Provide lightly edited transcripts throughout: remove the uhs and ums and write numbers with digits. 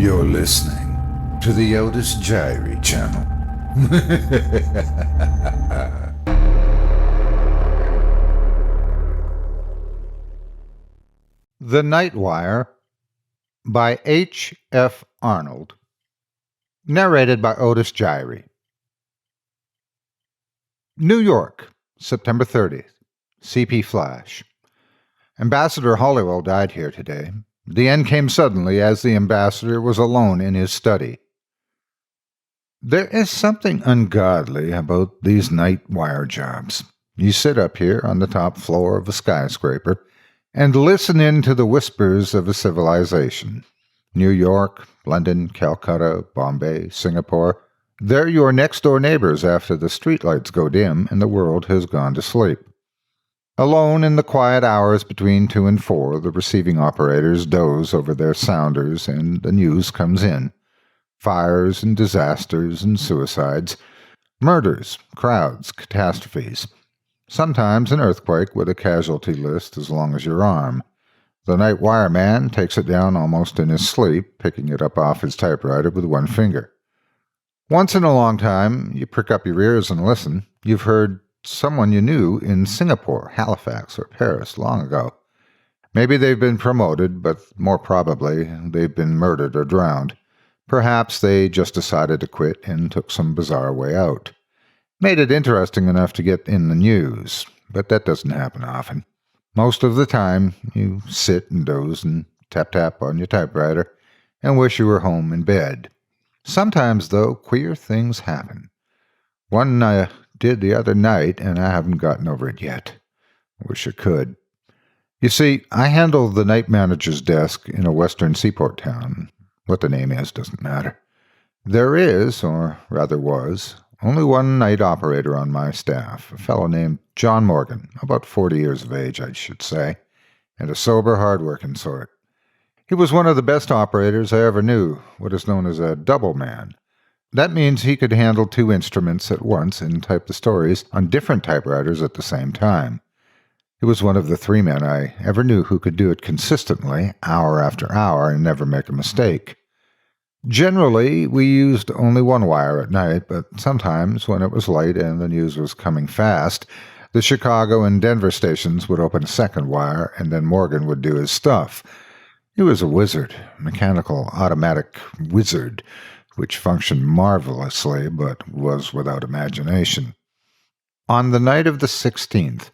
You're listening to the Otis Jiry channel. The Night Wire by H. F. Arnold. Narrated by Otis Jiry. New York, September 30th. CP Flash. Ambassador Halliwell died here today. The end came suddenly as the ambassador was alone in his study. There is something ungodly about these night wire jobs. You sit up here on the top floor of a skyscraper and listen in to the whispers of a civilization. New York, London, Calcutta, Bombay, Singapore. They're your next-door neighbors after the streetlights go dim and the world has gone to sleep. Alone in the quiet hours between 2 and 4, the receiving operators doze over their sounders and the news comes in. Fires and disasters and suicides. Murders, crowds, catastrophes. Sometimes an earthquake with a casualty list as long as your arm. The night wire man takes it down almost in his sleep, picking it up off his typewriter with one finger. Once in a long time, you prick up your ears and listen. You've heard someone you knew in Singapore, Halifax, or Paris long ago. Maybe they've been promoted, but more probably they've been murdered or drowned. Perhaps they just decided to quit and took some bizarre way out. Made it interesting enough to get in the news, but that doesn't happen often. Most of the time, you sit and doze and tap on your typewriter and wish you were home in bed. Sometimes, though, queer things happen. One I did the other night, and I haven't gotten over it yet. Wish I could. You see, I handle the night manager's desk in a western seaport town. What the name is doesn't matter. There is, or rather was, only one night operator on my staff, a fellow named John Morgan, about 40 years of age, I should say, and a sober, hard-working sort. He was one of the best operators I ever knew, what is known as a double man. That means he could handle 2 instruments at once and type the stories on different typewriters at the same time. He was one of the 3 men I ever knew who could do it consistently, hour after hour, and never make a mistake. Generally, we used only one wire at night, but sometimes, when it was late and the news was coming fast, the Chicago and Denver stations would open a second wire, and then Morgan would do his stuff. He was a wizard, mechanical, automatic wizard, which functioned marvelously, but was without imagination. On the night of the 16th,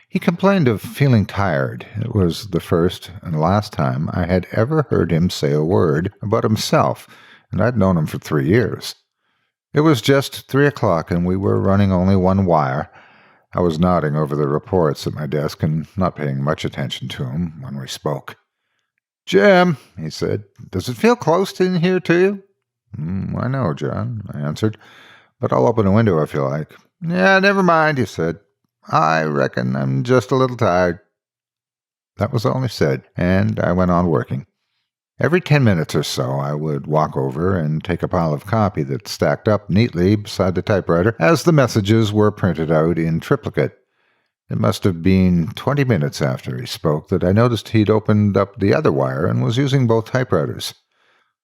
he complained of feeling tired. It was the first and last time I had ever heard him say a word about himself, and I'd known him for 3 years. It was just 3 o'clock, and we were running only one wire. I was nodding over the reports at my desk and not paying much attention to him when we spoke. "Jim," he said, "does it feel close in here to you?" "I know, John," I answered, "but I'll open a window if you like." "Yeah, never mind," he said. "I reckon I'm just a little tired." That was all he said, and I went on working. Every 10 minutes or so I would walk over and take a pile of copy that stacked up neatly beside the typewriter as the messages were printed out in triplicate. It must have been 20 minutes after he spoke that I noticed he'd opened up the other wire and was using both typewriters.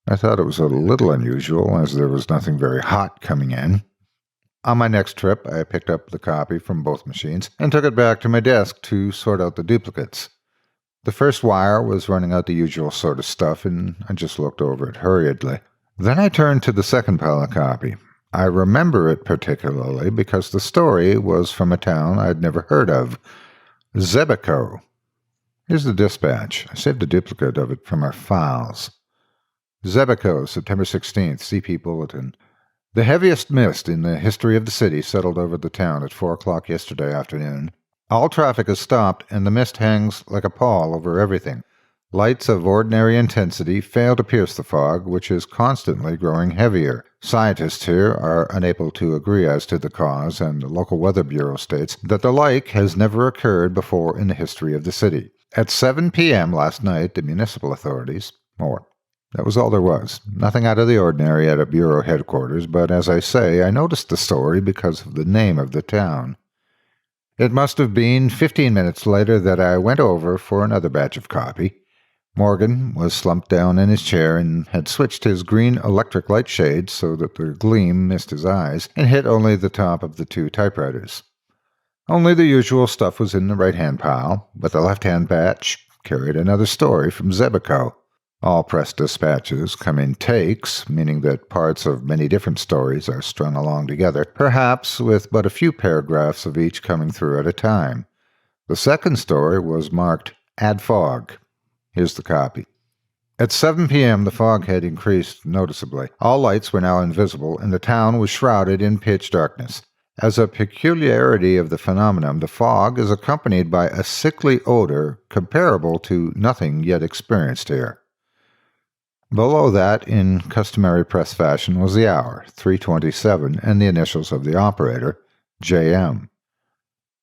I thought it was a little unusual, as there was nothing very hot coming in. On my next trip, I picked up the copy from both machines and took it back to my desk to sort out the duplicates. The first wire was running out the usual sort of stuff, and I just looked over it hurriedly. Then I turned to the second pile of copy. I remember it particularly because the story was from a town I'd never heard of, Zebico. Here's the dispatch. I saved a duplicate of it from our files. Zebico, September 16th, CP Bulletin. The heaviest mist in the history of the city settled over the town at 4 o'clock yesterday afternoon. All traffic has stopped, and the mist hangs like a pall over everything. Lights of ordinary intensity fail to pierce the fog, which is constantly growing heavier. Scientists here are unable to agree as to the cause, and the local weather bureau states that the like has never occurred before in the history of the city. At 7 p.m. last night, the municipal authorities, that was all there was. Nothing out of the ordinary at a bureau headquarters, but as I say, I noticed the story because of the name of the town. It must have been 15 minutes later that I went over for another batch of copy. Morgan was slumped down in his chair and had switched his green electric light shades so that the gleam missed his eyes and hit only the top of the two typewriters. Only the usual stuff was in the right-hand pile, but the left-hand batch carried another story from Zebico. All press dispatches come in takes, meaning that parts of many different stories are strung along together, perhaps with but a few paragraphs of each coming through at a time. The second story was marked Add Fog. Here's the copy. At 7 p.m., the fog had increased noticeably. All lights were now invisible, and the town was shrouded in pitch darkness. As a peculiarity of the phenomenon, the fog is accompanied by a sickly odor comparable to nothing yet experienced here. Below that, in customary press fashion, was the hour, 3:27, and the initials of the operator, JM.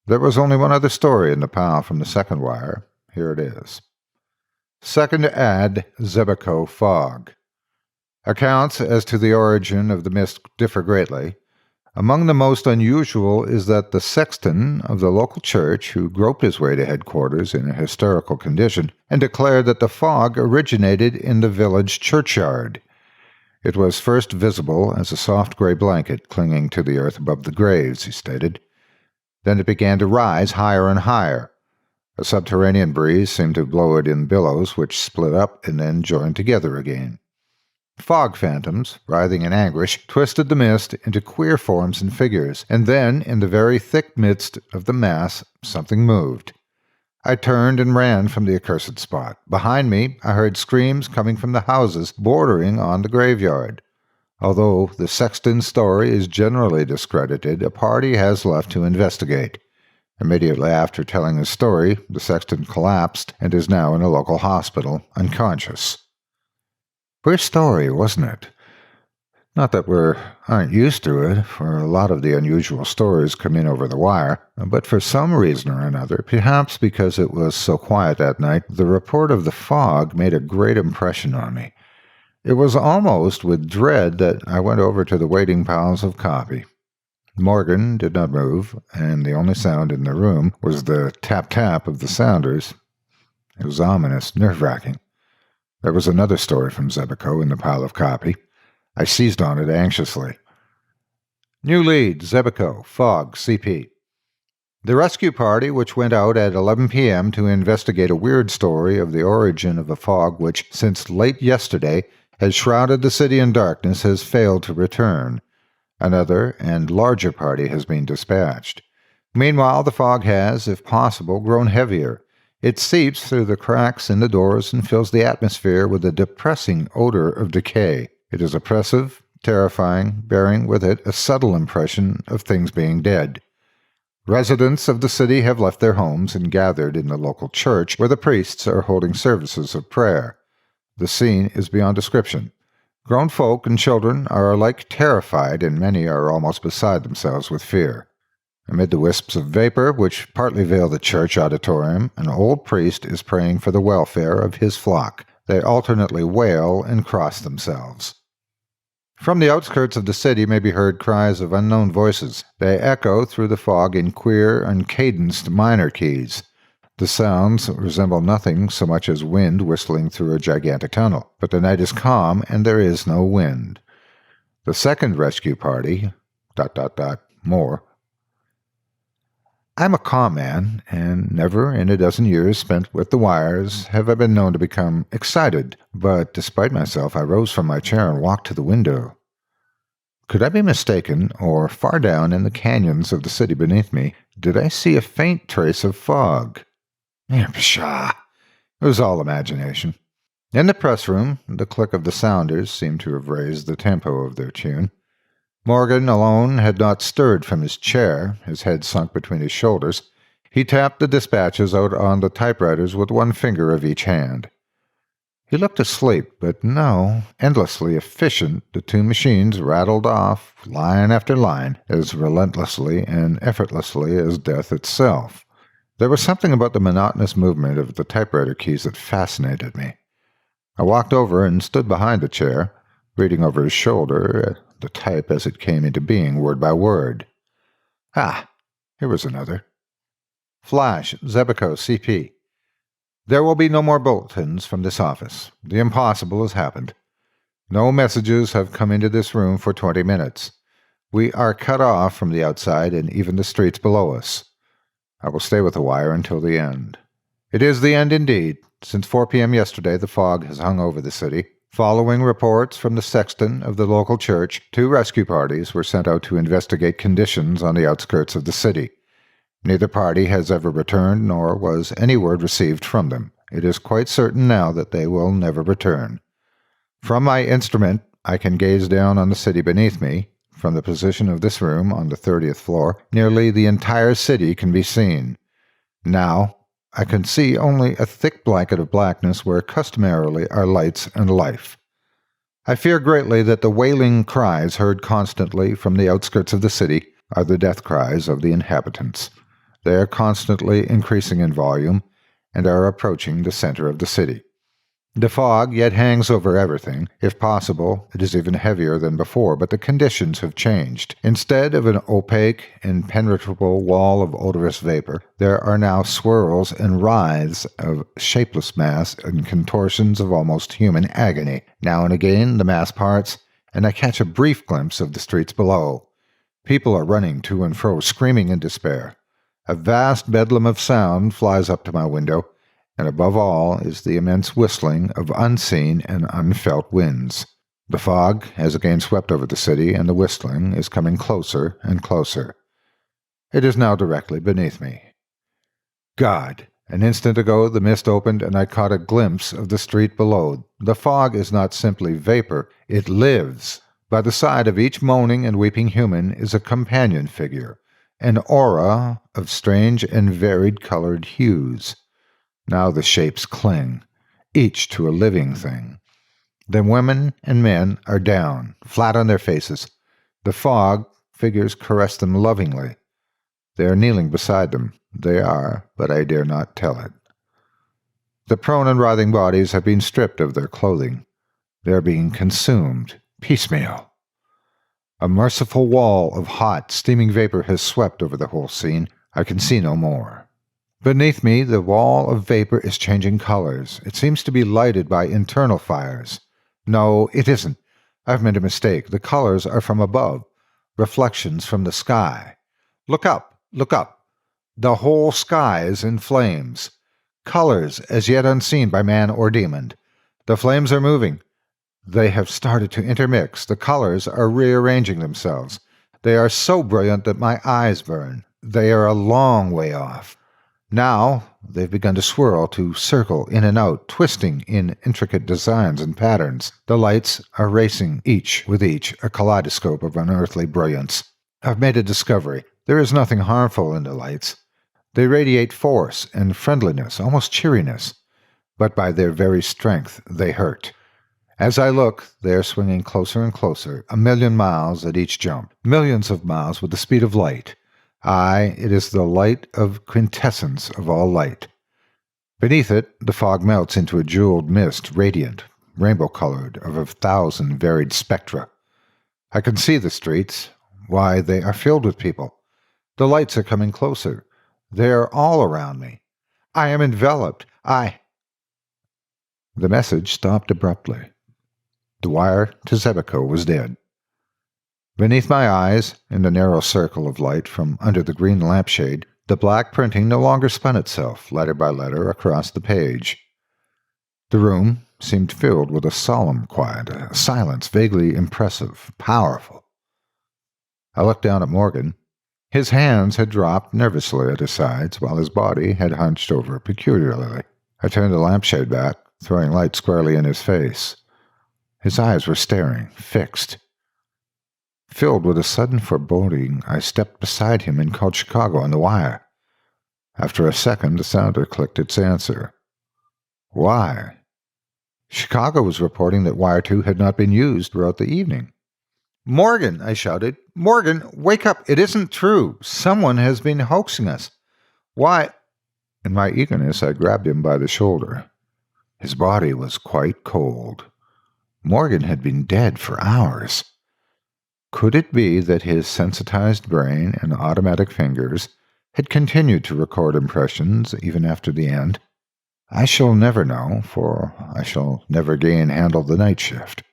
There was only one other story in the pile from the second wire. Here it is. Second ad, Zebico Fog. Accounts as to the origin of the mist differ greatly. Among the most unusual is that the sexton of the local church, who groped his way to headquarters in a hysterical condition, and declared that the fog originated in the village churchyard. It was first visible as a soft gray blanket clinging to the earth above the graves, he stated. Then it began to rise higher and higher. A subterranean breeze seemed to blow it in billows, which split up and then joined together again. Fog phantoms, writhing in anguish, twisted the mist into queer forms and figures, and then, in the very thick midst of the mass, something moved. I turned and ran from the accursed spot. Behind me, I heard screams coming from the houses bordering on the graveyard. Although the sexton's story is generally discredited, a party has left to investigate. Immediately after telling his story, the sexton collapsed and is now in a local hospital, unconscious. Queer story, wasn't it? Not that we aren't used to it, for a lot of the unusual stories come in over the wire, but for some reason or another, perhaps because it was so quiet that night, the report of the fog made a great impression on me. It was almost with dread that I went over to the waiting piles of copy. Morgan did not move, and the only sound in the room was the tap-tap of the sounders. It was ominous, nerve-wracking. There was another story from Zebico in the pile of copy. I seized on it anxiously. New lead, Zebico, Fog, CP. The rescue party, which went out at 11 p.m. to investigate a weird story of the origin of a fog which, since late yesterday, has shrouded the city in darkness, has failed to return. Another and larger party has been dispatched. Meanwhile, the fog has, if possible, grown heavier. It seeps through the cracks in the doors and fills the atmosphere with a depressing odor of decay. It is oppressive, terrifying, bearing with it a subtle impression of things being dead. Residents of the city have left their homes and gathered in the local church, where the priests are holding services of prayer. The scene is beyond description. Grown folk and children are alike terrified, and many are almost beside themselves with fear. Amid the wisps of vapor which partly veil the church auditorium, an old priest is praying for the welfare of his flock. They alternately wail and cross themselves. From the outskirts of the city may be heard cries of unknown voices. They echo through the fog in queer, uncadenced minor keys. The sounds resemble nothing so much as wind whistling through a gigantic tunnel. But the night is calm, and there is no wind. The second rescue party... more... I'm a calm man, and never in a dozen years spent with the wires have I been known to become excited, but despite myself I rose from my chair and walked to the window. Could I be mistaken, or far down in the canyons of the city beneath me, did I see a faint trace of fog? Pshaw! It was all imagination. In the press room, the click of the sounders seemed to have raised the tempo of their tune. Morgan alone had not stirred from his chair, his head sunk between his shoulders. He tapped the dispatches out on the typewriters with one finger of each hand. He looked asleep, but no, endlessly efficient, the two machines rattled off, line after line, as relentlessly and effortlessly as death itself. There was something about the monotonous movement of the typewriter keys that fascinated me. I walked over and stood behind the chair, reading over his shoulder the type as it came into being, word by word. Ah, here was another. Flash, Zebico, CP. There will be no more bulletins from this office. The impossible has happened. No messages have come into this room for 20 minutes. We are cut off from the outside and even the streets below us. I will stay with the wire until the end. It is the end indeed. Since 4 p.m. yesterday, the fog has hung over the city. Following reports from the sexton of the local church, 2 rescue parties were sent out to investigate conditions on the outskirts of the city. Neither party has ever returned, nor was any word received from them. It is quite certain now that they will never return. From my instrument, I can gaze down on the city beneath me. From the position of this room on the 30th floor, nearly the entire city can be seen. Now, I can see only a thick blanket of blackness where customarily are lights and life. I fear greatly that the wailing cries heard constantly from the outskirts of the city are the death cries of the inhabitants. They are constantly increasing in volume and are approaching the center of the city. The fog yet hangs over everything. If possible, it is even heavier than before, but the conditions have changed. Instead of an opaque, impenetrable wall of odorous vapor, there are now swirls and writhes of shapeless mass and contortions of almost human agony. Now and again, the mass parts, and I catch a brief glimpse of the streets below. People are running to and fro, screaming in despair. A vast bedlam of sound flies up to my window, and above all is the immense whistling of unseen and unfelt winds. The fog has again swept over the city, and the whistling is coming closer and closer. It is now directly beneath me. God! An instant ago the mist opened, and I caught a glimpse of the street below. The fog is not simply vapor, it lives. By the side of each moaning and weeping human is a companion figure, an aura of strange and varied-colored hues. Now the shapes cling, each to a living thing. The women and men are down, flat on their faces. The fog figures caress them lovingly. They are kneeling beside them. They are, but I dare not tell it. The prone and writhing bodies have been stripped of their clothing. They are being consumed, piecemeal. A merciful wall of hot, steaming vapor has swept over the whole scene. I can see no more. Beneath me, the wall of vapor is changing colors. It seems to be lighted by internal fires. No, it isn't. I've made a mistake. The colors are from above, reflections from the sky. Look up, look up. The whole sky is in flames. Colors as yet unseen by man or demon. The flames are moving. They have started to intermix. The colors are rearranging themselves. They are so brilliant that my eyes burn. They are a long way off. Now they've begun to swirl, to circle in and out, twisting in intricate designs and patterns. The lights are racing, each with each, a kaleidoscope of unearthly brilliance. I've made a discovery. There is nothing harmful in the lights. They radiate force and friendliness, almost cheeriness. But by their very strength, they hurt. As I look, they are swinging closer and closer, 1,000,000 miles at each jump, millions of miles with the speed of light. Aye, it is the light of quintessence of all light. Beneath it, the fog melts into a jeweled mist, radiant, rainbow-colored, of 1,000 varied spectra. I can see the streets. Why, they are filled with people. The lights are coming closer. They are all around me. I am enveloped. The message stopped abruptly. The wire to Zebeco was dead. Beneath my eyes, in the narrow circle of light from under the green lampshade, the black printing no longer spun itself, letter by letter, across the page. The room seemed filled with a solemn quiet, a silence vaguely impressive, powerful. I looked down at Morgan. His hands had dropped nervously at his sides, while his body had hunched over peculiarly. I turned the lampshade back, throwing light squarely in his face. His eyes were staring, fixed. Filled with a sudden foreboding, I stepped beside him and called Chicago on the wire. After a second, the sounder clicked its answer. Why? Chicago was reporting that Wire 2 had not been used throughout the evening. "Morgan!" I shouted. "Morgan, wake up! It isn't true! Someone has been hoaxing us! Why—" In my eagerness, I grabbed him by the shoulder. His body was quite cold. Morgan had been dead for hours. Could it be that his sensitized brain and automatic fingers had continued to record impressions even after the end? I shall never know, for I shall never again handle the night shift.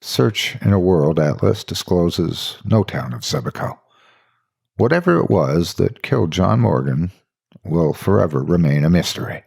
Search in a World Atlas discloses no town of Sebaco. Whatever it was that killed John Morgan will forever remain a mystery.